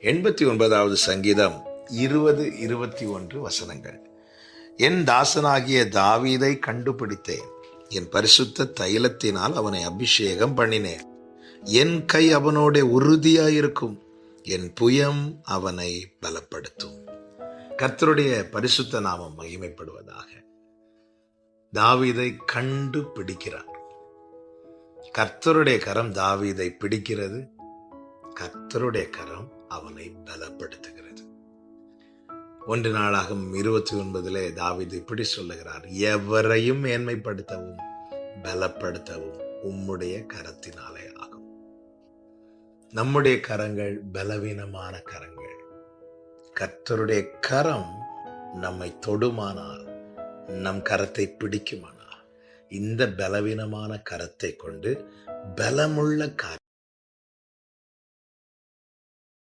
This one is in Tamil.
89வது சங்கீதம் 20-21 என் தாசனாகிய தாவீதை கண்டுபிடித்தேன், என் பரிசுத்த தைலத்தினால் அவனை அபிஷேகம் பண்ணினேன். என் கை அவனோட உறுதியாயிருக்கும், என் புயம் அவனை பலப்படுத்தும். கர்த்தருடைய பரிசுத்த நாமம் மகிமைப்படுவதாக. தாவீதை கண்டுபிடிக்கிறார். கர்த்தருடைய கரம் தாவீதை பிடிக்கிறது, கர்த்தருடைய கரம் அவனை பலப்படுத்துகிறது. 1 நாளாகும் 29 தாவீது இப்படி சொல்லுகிறார், எவரையும் மேன்மைப்படுத்தவும் பலப்படுத்தவும் உம்முடைய கரத்தினாலே ஆகும். நம்முடைய கரங்கள் பலவீனமான கரங்கள். கர்த்தருடைய கரம் நம்மை தொடுமானால், நம் கரத்தை பிடிக்குமானால், இந்த பலவீனமான கரத்தை கொண்டு பலமுள்ள